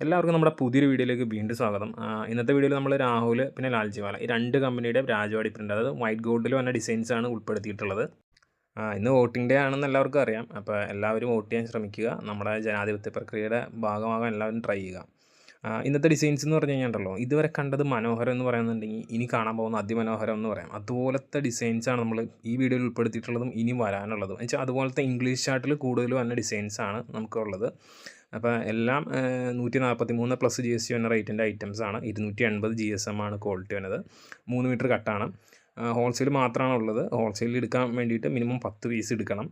എല്ലാവർക്കും നമ്മുടെ പുതിയൊരു വീഡിയോയിലേക്ക് വീണ്ടും സ്വാഗതം. ഇന്നത്തെ വീഡിയോയിൽ നമ്മൾ രാഹുൽ പിന്നെ ലാൽജിവാല ഈ രണ്ട് കമ്പനിയുടെ രാജവാടി പ്രിൻ്റ്, അതായത് വൈറ്റ് ഗോൾഡിൽ വന്ന ഡിസൈൻസാണ് ഉൾപ്പെടുത്തിയിട്ടുള്ളത്. ഇന്ന് വോട്ടിംഗ് ഡേ ആണെന്ന് എല്ലാവർക്കും അറിയാം. അപ്പോൾ എല്ലാവരും വോട്ട് ചെയ്യാൻ ശ്രമിക്കുക. നമ്മുടെ ജനാധിപത്യ പ്രക്രിയയുടെ ഭാഗമാകാൻ എല്ലാവരും ട്രൈ ചെയ്യുക. ഇന്നത്തെ ഡിസൈൻസ് എന്ന് പറഞ്ഞു കഴിഞ്ഞാൽ ഉണ്ടല്ലോ, ഇതുവരെ കണ്ടത് മനോഹരം എന്ന് പറയുന്നുണ്ടെങ്കിൽ ഇനി കാണാൻ പോകുന്ന അതിമനോഹരം എന്ന് പറയാം. അതുപോലത്തെ ഡിസൈൻസാണ് നമ്മൾ ഈ വീഡിയോയിൽ ഉൾപ്പെടുത്തിയിട്ടുള്ളതും ഇനി വരാനുള്ളതും. വെച്ചാൽ അതുപോലത്തെ ഇംഗ്ലീഷ് ചാർട്ടിൽ കൂടുതൽ വന്ന ഡിസൈൻസാണ് നമുക്കുള്ളത്. അപ്പോൾ എല്ലാം 143+ GST വന്ന റേറ്റിൻ്റെ ഐറ്റംസാണ്. 280 GSM ആണ് ക്വാളിറ്റി വരുന്നത്. 3 മീറ്റർ കട്ടാണ്. ഹോൾസെയിൽ മാത്രമാണ് ഉള്ളത്. ഹോൾസെയിൽ എടുക്കാൻ വേണ്ടിയിട്ട് മിനിമം 10 പീസ് എടുക്കണം.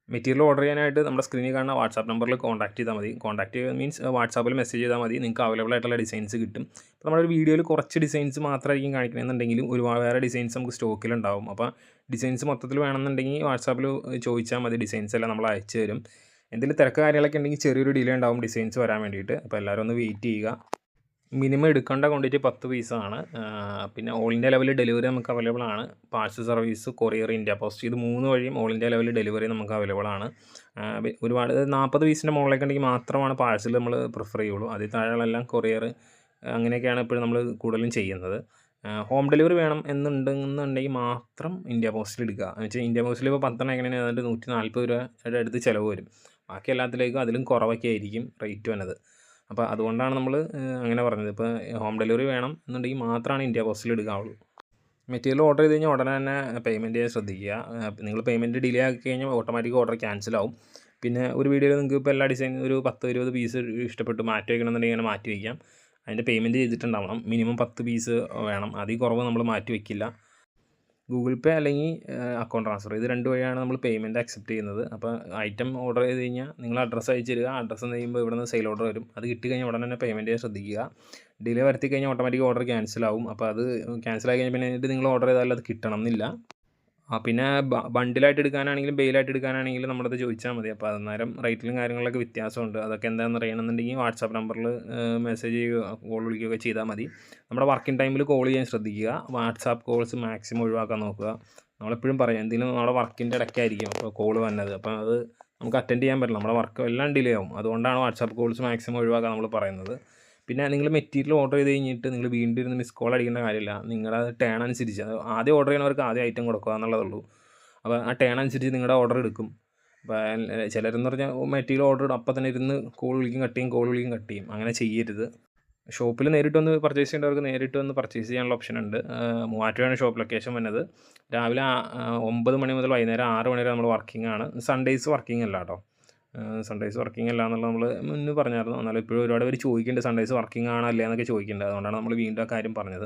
മെറ്റീരിയൽ ഓർഡർ ചെയ്യാനായിട്ട് നമ്മുടെ സ്ക്രീനിൽ കാണുന്ന വാട്സാപ്പ് നമ്പറിൽ കോൺടാക്ട് ചെയ്താൽ മതി. കോൺടാക്ട് ചെയ്യുക മീൻസ് വാട്സാപ്പിൽ മെസ്സേജ് ചെയ്താൽ മതി. നിങ്ങൾക്ക് അവൈലബിൾ ആയിട്ടുള്ള ഡിസൈൻസ് കിട്ടും. അപ്പോൾ നമ്മുടെ ഒരു വീഡിയോയിൽ കുറച്ച് ഡിസൈൻസ് മാത്രമായിരിക്കും കാണിക്കണമെന്നുണ്ടെങ്കിലും ഒരുപാട് വേറെ ഡിസൈൻസ് നമുക്ക് സ്റ്റോക്കിലുണ്ടാവും. അപ്പോൾ ഡിസൈൻസ് മൊത്തത്തിൽ വേണമെന്നുണ്ടെങ്കിൽ വാട്സാപ്പിൽ ചോദിച്ചാൽ മതി. ഡിസൈൻസ് എല്ലാം നമ്മൾ അയച്ചു തരും. എന്തെങ്കിലും തിരക്ക് കാര്യങ്ങളൊക്കെ ഉണ്ടെങ്കിൽ ചെറിയൊരു ഡിലേ ഉണ്ടാവും ഡിസൈൻസ് വരാൻ വേണ്ടിയിട്ട്. അപ്പോൾ എല്ലാവരും ഒന്ന് വെയിറ്റ് ചെയ്യുക. മിനിമം എടുക്കേണ്ട ക്വാണ്ടിറ്റി 10 പീസാണ്. പിന്നെ ഓൾ ഇന്ത്യ ലെവലിൽ ഡെലിവറി നമുക്ക് അവൈലബിൾ ആണ്. Parcel service, courier, India post, ഇത് 3 വഴിയും ഓൾ ഇന്ത്യ ലെവലിൽ ഡെലിവറി നമുക്ക് അവൈലബിൾ ആണ്. ഒരുപാട് 40 പീസിൻ്റെ മുകളിലേക്ക് ഉണ്ടെങ്കിൽ മാത്രമാണ് പാഴ്സൽ നമ്മൾ പ്രിഫർ ചെയ്യുള്ളൂ. അതിൽ താഴെയുള്ളെല്ലാം കൊറിയർ അങ്ങനെയൊക്കെയാണ് ഇപ്പോഴും നമ്മൾ കൂടുതലും ചെയ്യുന്നത്. ഹോം ഡെലിവറി വേണം എന്നുണ്ടെങ്കിൽ മാത്രം ഇന്ത്യ പോസ്റ്റിൽ എടുക്കുക. എന്ന് വെച്ചാൽ ഇന്ത്യ പോസ്റ്റിൽ ഇപ്പോൾ 10 എങ്ങനെയാണ് ഏതാണ്ട് 140 രൂപയുടെ അടുത്ത് ചിലവ് വരും. ബാക്കി എല്ലാത്തിലേക്കും അതിലും കുറവൊക്കെ ആയിരിക്കും റേറ്റ് വന്നത്. അപ്പോൾ അതുകൊണ്ടാണ് നമ്മൾ അങ്ങനെ പറഞ്ഞത്. ഇപ്പോൾ ഹോം ഡെലിവറി വേണം എന്നുണ്ടെങ്കിൽ മാത്രമാണ് ഇന്ത്യ പോസ്റ്റിൽ എടുക്കാവുള്ളൂ. മെറ്റീരിയൽ ഓർഡർ ചെയ്ത് കഴിഞ്ഞാൽ ഉടനെ തന്നെ പേയ്മെൻറ്റ് ചെയ്യാൻ ശ്രദ്ധിക്കുക. നിങ്ങൾ പേയ്മെൻറ്റ് ഡിലേ ആക്കി കഴിഞ്ഞാൽ ഓട്ടോമാറ്റിക് ഓർഡർ ക്യാൻസലാവും. പിന്നെ ഒരു വീഡിയോയിൽ നിങ്ങൾക്ക് ഇപ്പോൾ എല്ലാ ഡിസൈനും ഒരു 10-20 പീസ് ഇഷ്ടപ്പെട്ട് മാറ്റി വയ്ക്കണമെന്നുണ്ടെങ്കിൽ അങ്ങനെ മാറ്റി വയ്ക്കാം. അതിൻ്റെ പേയ്മെൻറ്റ് ചെയ്തിട്ടുണ്ടാവണം. മിനിമം 10 പീസ് വേണം. അതിൽ കുറവ് നമ്മൾ മാറ്റി വയ്ക്കില്ല. ഗൂഗിൾ പേ അല്ലെങ്കിൽ അക്കൗണ്ട് ട്രാൻസ്ഫർ, ഇത് 2 വഴിയാണ് നമ്മൾ പേയ്മെൻറ്റ് അക്സെപ്റ്റ് ചെയ്യുന്നത്. അപ്പോൾ ഐറ്റം ഓർഡർ ചെയ്ത് കഴിഞ്ഞാൽ നിങ്ങൾ അഡ്രസ്സ് അയച്ചു തരിക. അഡ്രസ്സ് എന്ന് കഴിയുമ്പോൾ ഇവിടെ നിന്ന് സെയിൽ ഓർഡർ വരും. അത് കിട്ടി കഴിഞ്ഞാൽ ഉടനെ തന്നെ പേയ്മെൻറ്റ് ചെയ്യാൻ ശ്രദ്ധിക്കുക. ഡിലേ വരുത്തി കഴിഞ്ഞാൽ ഓട്ടോമാറ്റിക് ഓർഡർ ക്യാൻസലാവും. അപ്പോൾ അത് ക്യാൻസലായി കഴിഞ്ഞാൽ പിന്നെ നിങ്ങൾ ഓർഡർ ചെയ്താൽ അത് കിട്ടണം എന്നില്ല. പിന്നെ ബണ്ടിലായിട്ട് എടുക്കാനാണെങ്കിലും ബെയിലായിട്ട് എടുക്കാനാണെങ്കിലും നമ്മളത് ചോദിച്ചാൽ മതി. അപ്പോൾ അന്നേരം റേറ്റിലും കാര്യങ്ങളിലൊക്കെ വ്യത്യാസമുണ്ട്. അതൊക്കെ എന്താണെന്ന് അറിയണമെന്നുണ്ടെങ്കിൽ വാട്സാപ്പ് നമ്പറിൽ മെസ്സേജ് ചെയ്യുകയോ കോൾ വിളിക്കുകയൊക്കെ ചെയ്താൽ മതി. നമ്മുടെ വർക്കിംഗ് ടൈമിൽ കോൾ ചെയ്യാൻ ശ്രദ്ധിക്കുക. വാട്സാപ്പ് കോൾസ് മാക്സിമം ഒഴിവാക്കാൻ നോക്കുക. നമ്മളെപ്പോഴും പറയാം, എന്തെങ്കിലും നമ്മുടെ വർക്കിൻ്റെ ഇടയ്ക്കായിരിക്കും അപ്പോൾ കോൾ വന്നത്. അപ്പോൾ അത് നമുക്ക് അറ്റൻഡ് ചെയ്യാൻ പറ്റില്ല. നമ്മുടെ വർക്ക് എല്ലാം ഡിലേ ആവും. അതുകൊണ്ടാണ് വാട്സാപ്പ് കോൾസ് മാക്സിമം ഒഴിവാക്കാൻ നമ്മൾ പറയുന്നത്. പിന്നെ നിങ്ങൾ മെറ്റീരിയൽ ഓർഡർ ചെയ്ത് കഴിഞ്ഞിട്ട് നിങ്ങൾ വീണ്ടും ഇരുന്ന് മിസ് കോൾ അടിക്കേണ്ട കാര്യമില്ല. നിങ്ങളുടെ ടേൺ അനുസരിച്ച് ആദ്യം ഓർഡർ ചെയ്യുന്നവർക്ക് ആദ്യം ഐറ്റം കൊടുക്കുക എന്നുള്ളതുള്ളൂ. അപ്പോൾ ആ ടേൺ അനുസരിച്ച് നിങ്ങളുടെ ഓർഡർ എടുക്കും. അപ്പോൾ ചിലരെന്ന് പറഞ്ഞാൽ മെറ്റീരിയൽ ഓർഡർ ഇടും, അപ്പോൾ തന്നെ ഇരുന്ന് കോൾ വിളിക്കും കട്ട് ചെയ്യും. അങ്ങനെ ചെയ്യരുത്. ഷോപ്പിൽ നേരിട്ട് വന്ന് പർച്ചേസ് ചെയ്യേണ്ടവർക്ക് നേരിട്ട് വന്ന് പർച്ചേസ് ചെയ്യാനുള്ള ഓപ്ഷൻ ഉണ്ട്. മൂവാറ്റുപുഴയാണ് ഷോപ്പ് ലൊക്കേഷൻ വന്നത്. രാവിലെ 9 മണി മുതൽ വൈകുന്നേരം 6 മണി വരെ നമ്മൾ വർക്കിംഗ് ആണ്. സൺഡേയ്സ് വർക്കിംഗ് അല്ല കേട്ടോ. സൺഡേയ്സ് വർക്കിംഗ് അല്ല എന്നുള്ളത് നമ്മൾ മുന്നേ പറഞ്ഞായിരുന്നു. എന്നാലും ഇപ്പോഴും ഒരുപാട് പേര് ചോദിക്കുന്നുണ്ട് സൺഡേയ്സ് വർക്കിംഗ് ആണോ അല്ലേ എന്നൊക്കെ ചോദിക്കുന്നുണ്ട്. അതുകൊണ്ടാണ് നമ്മൾ വീണ്ടും ആ കാര്യം പറഞ്ഞത്.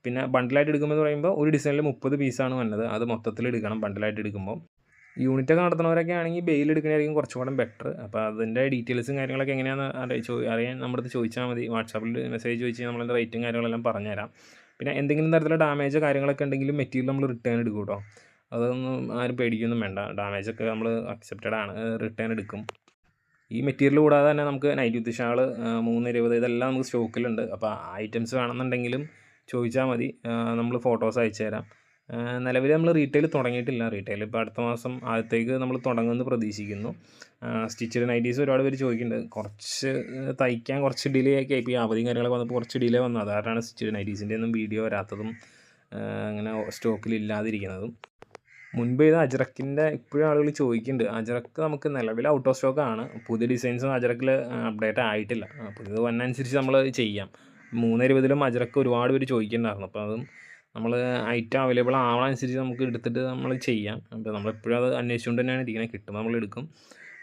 പിന്നെ ബണ്ടിലായിട്ട് എടുക്കുമ്പോൾ എന്ന് പറയുമ്പോൾ ഒരു ഡിസൈനിൽ 30 പീസാണ് വന്നത്. അത് മൊത്തത്തിൽ എടുക്കണം ബണ്ടിലായിട്ട് എടുക്കുമ്പോൾ. യൂണിറ്റൊക്കെ നടത്തുന്നവരൊക്കെ ആണെങ്കിൽ ബെയിൽ എടുക്കുന്നതായിരിക്കും കുറച്ചും കൂടെ ബെറ്റർ. അപ്പോൾ അതിൻ്റെ ഡീറ്റെയിൽസും കാര്യങ്ങളൊക്കെ എങ്ങനെയാണെന്ന് അറിയാൻ നമ്മുടെ അടുത്ത് ചോദിച്ചാൽ മതി. വാട്സാപ്പിൽ മെസ്സേജ് ചോദിച്ചാൽ നമ്മളതിൻ്റെ റേറ്റും കാര്യങ്ങളെല്ലാം പറഞ്ഞുതരാം. പിന്നെ എന്തെങ്കിലും തരത്തിലുള്ള ഡാമേജോ കാര്യങ്ങളൊക്കെ ഉണ്ടെങ്കിലും മെറ്റീരിയൽ നമ്മൾ റിട്ടേൺ എടുക്കും കേട്ടോ. അതൊന്നും ആരും പേടിക്കൊന്നും വേണ്ട. ഡാമേജൊക്കെ നമ്മൾ അക്സെപ്റ്റഡ് ആണ്, റിട്ടേൺ എടുക്കും. ഈ മെറ്റീരിയൽ കൂടാതെ തന്നെ നമുക്ക് നൈറ്റ് വിത്ത് ഷാൾ 320 ഇതെല്ലാം നമുക്ക് സ്റ്റോക്കിലുണ്ട്. അപ്പോൾ ഐറ്റംസ് വേണമെന്നുണ്ടെങ്കിലും ചോദിച്ചാൽ മതി. നമ്മൾ ഫോട്ടോസ് അയച്ചു തരാം. നിലവിൽ നമ്മൾ റീറ്റെയിൽ തുടങ്ങിയിട്ടില്ല. റീറ്റെയിൽ ഇപ്പോൾ അടുത്ത മാസം ആദ്യത്തേക്ക് നമ്മൾ തുടങ്ങുമെന്ന് പ്രതീക്ഷിക്കുന്നു. സ്റ്റിച്ചഡ് നൈറ്റീസ് ഒരുപാട് പേര് ചോദിക്കുന്നുണ്ട്. കുറച്ച് തയ്ക്കാൻ കുറച്ച് ഡിലേ ഒക്കെ ഇപ്പോൾ ഈ അവധിയും കാര്യങ്ങളൊക്കെ വന്നപ്പോൾ കുറച്ച് ഡിലേ വന്നു. അതാണ് സ്റ്റിച്ചഡ് നൈറ്റീസിൻ്റെ ഒന്നും വീഡിയോ വരാത്തതും അങ്ങനെ സ്റ്റോക്കിലില്ലാതിരിക്കുന്നതും. മുൻപ് ഇത് അജ്രക്കിൻ്റെ ഇപ്പോഴും ആളുകൾ ചോദിക്കുന്നുണ്ട്. അജ്രക്ക് നമുക്ക് നിലവിൽ ഔട്ട് ഓഫ് സ്റ്റോക്കാണ്. പുതിയ ഡിസൈൻസും അജ്രക്കിൽ അപ്ഡേറ്റ് ആയിട്ടില്ല. അപ്പോൾ ഇത് വന്നനുസരിച്ച് നമ്മൾ ചെയ്യാം. 320 അജ്രക്ക് ഒരുപാട് പേര് ചോദിക്കുന്നുണ്ടായിരുന്നു. അപ്പോൾ അതും നമ്മൾ ഐറ്റം അവൈലബിൾ ആവണനുസരിച്ച് നമുക്ക് എടുത്തിട്ട് നമ്മൾ ചെയ്യാം. അപ്പോൾ നമ്മളെപ്പോഴും അത് അന്വേഷിച്ചുകൊണ്ട് തന്നെയാണ് ഇരിക്കുന്നത്. കിട്ടുമ്പോൾ നമ്മൾ എടുക്കും.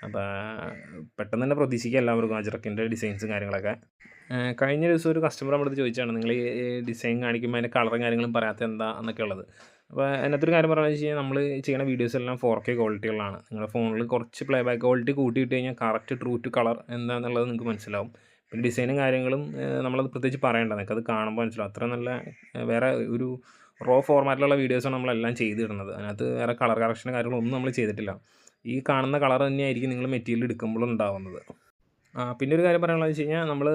അപ്പോൾ പെട്ടെന്ന് തന്നെ പ്രതീക്ഷിക്കുക എല്ലാവർക്കും അജ്രക്കിൻ്റെ ഡിസൈൻസും കാര്യങ്ങളൊക്കെ. കഴിഞ്ഞ ദിവസം ഒരു കസ്റ്റമർ നമ്മുടെ അടുത്ത് ചോദിച്ചാണ്, നിങ്ങൾ ഈ ഡിസൈൻ കാണിക്കുമ്പോൾ അതിൻ്റെ കളറും കാര്യങ്ങളും പറയാത്ത എന്താ എന്നൊക്കെ ഉള്ളത്. അപ്പോൾ അതിനകത്തൊരു കാര്യം പറയുന്നത് വെച്ച് കഴിഞ്ഞാൽ നമ്മൾ ചെയ്യുന്ന വീഡിയോസ് എല്ലാം 4K ക്വാളിറ്റികളാണ്. നിങ്ങളുടെ ഫോണിൽ കുറച്ച് പ്ലേ ബാക്ക് ക്വാളിറ്റി കൂട്ടിയിട്ട് കഴിഞ്ഞാൽ കറക്റ്റ് ട്രൂ ടു കളർ എന്താണെന്നുള്ളത് നിങ്ങൾക്ക് മനസ്സിലാവും. പിന്നെ ഡിസൈനും കാര്യങ്ങളും നമ്മളത് പ്രത്യേകിച്ച് പറയേണ്ട, നിങ്ങൾക്കത് കാണുമ്പോൾ മനസ്സിലാവും. അത്ര നല്ല വേറെ ഒരു റോ ഫോർമാറ്റിലുള്ള വീഡിയോസാണ് നമ്മളെല്ലാം ചെയ്തിടുന്നത്. അതിനകത്ത് വേറെ കളർ കറക്ഷനും കാര്യങ്ങളൊന്നും നമ്മൾ ചെയ്തിട്ടില്ല. ഈ കാണുന്ന കളർ തന്നെയായിരിക്കും നിങ്ങൾ മെറ്റീരിയൽ എടുക്കുമ്പോഴും ഉണ്ടാവുന്നത്. പിന്നെ ഒരു കാര്യം പറയാനുള്ളത് വെച്ച് കഴിഞ്ഞാൽ നമ്മൾ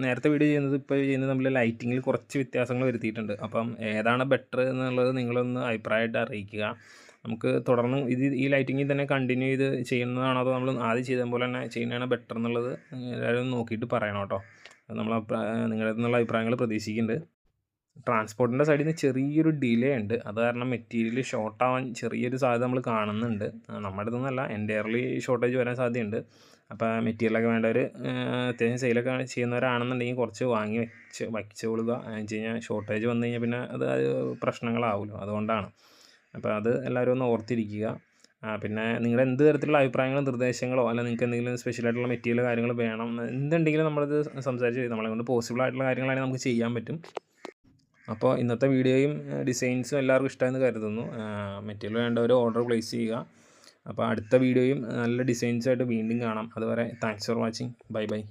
നേരത്തെ വീഡിയോ ചെയ്യുന്നത് ഇപ്പോൾ ചെയ്യുന്നത് തമ്മിൽ ലൈറ്റിങ്ങിൽ കുറച്ച് വ്യത്യാസങ്ങൾ വരുത്തിയിട്ടുണ്ട്. അപ്പം ഏതാണ് ബെറ്റർ എന്നുള്ളത് നിങ്ങളൊന്ന് അഭിപ്രായമായിട്ട് അറിയിക്കുക. നമുക്ക് തുടർന്ന് ഈ ലൈറ്റിങ്ങിൽ തന്നെ കണ്ടിന്യൂ ചെയ്ത് ചെയ്യുന്നതാണോ അതോ നമ്മൾ ആദ്യം ചെയ്ത പോലെ തന്നെ ചെയ്യുന്നതാണ് ബെറ്റർ എന്നുള്ളത് എല്ലാവരും നോക്കിയിട്ട് പറയണം കേട്ടോ. നമ്മൾ നിങ്ങളുടെ നിന്നുള്ള അഭിപ്രായങ്ങൾ പ്രതീക്ഷിക്കുന്നുണ്ട്. ട്രാൻസ്പോർട്ടിൻ്റെ സൈഡിൽ നിന്ന് ചെറിയൊരു ഡിലേ ഉണ്ട്. അത് കാരണം മെറ്റീരിയൽ ഷോർട്ടാവാൻ ചെറിയൊരു സാധ്യത നമ്മൾ കാണുന്നുണ്ട്. നമ്മുടെ അടുത്തു നിന്നല്ല, എൻ്റയർലി ഷോർട്ടേജ് വരാൻ സാധ്യതയുണ്ട്. അപ്പോൾ മെറ്റീരിയലൊക്കെ വേണ്ടവർ അത്യാവശ്യം സെയിലൊക്കെ ചെയ്യുന്നവരാണെന്നുണ്ടെങ്കിൽ കുറച്ച് വാങ്ങി വച്ചുകൊള്ളുക. എന്ന് വെച്ച് കഴിഞ്ഞാൽ ഷോർട്ടേജ് വന്നു കഴിഞ്ഞാൽ പിന്നെ അത് പ്രശ്നങ്ങളാവുമല്ലോ, അതുകൊണ്ടാണ്. അപ്പോൾ അത് എല്ലാവരും ഒന്ന് ഓർത്തിരിക്കുക. പിന്നെ നിങ്ങളുടെ എന്ത് തരത്തിലുള്ള അഭിപ്രായങ്ങളോ നിർദ്ദേശങ്ങളോ അല്ലെങ്കിൽ നിങ്ങൾക്ക് എന്തെങ്കിലും സ്പെഷ്യലായിട്ടുള്ള മെറ്റീരിയൽ കാര്യങ്ങൾ വേണം എന്തുണ്ടെങ്കിലും നമ്മളത് സംസാരിച്ച് നമ്മളെ കൊണ്ട് പോസിബിൾ ആയിട്ടുള്ള കാര്യങ്ങളാണെങ്കിൽ നമുക്ക് ചെയ്യാൻ പറ്റും. അപ്പോൾ ഇന്നത്തെ വീഡിയോയും ഡിസൈൻസും എല്ലാവർക്കും ഇഷ്ടമായെന്ന് കരുതുന്നു. മെറ്റീരിയൽ വേണ്ടവർ ഓർഡർ പ്ലേസ് ചെയ്യുക. അപ്പോൾ അടുത്ത വീഡിയോയും നല്ല ഡിസൈൻസായിട്ട് വീണ്ടും കാണാം. അതുവരെ thanks for watching. Bye bye.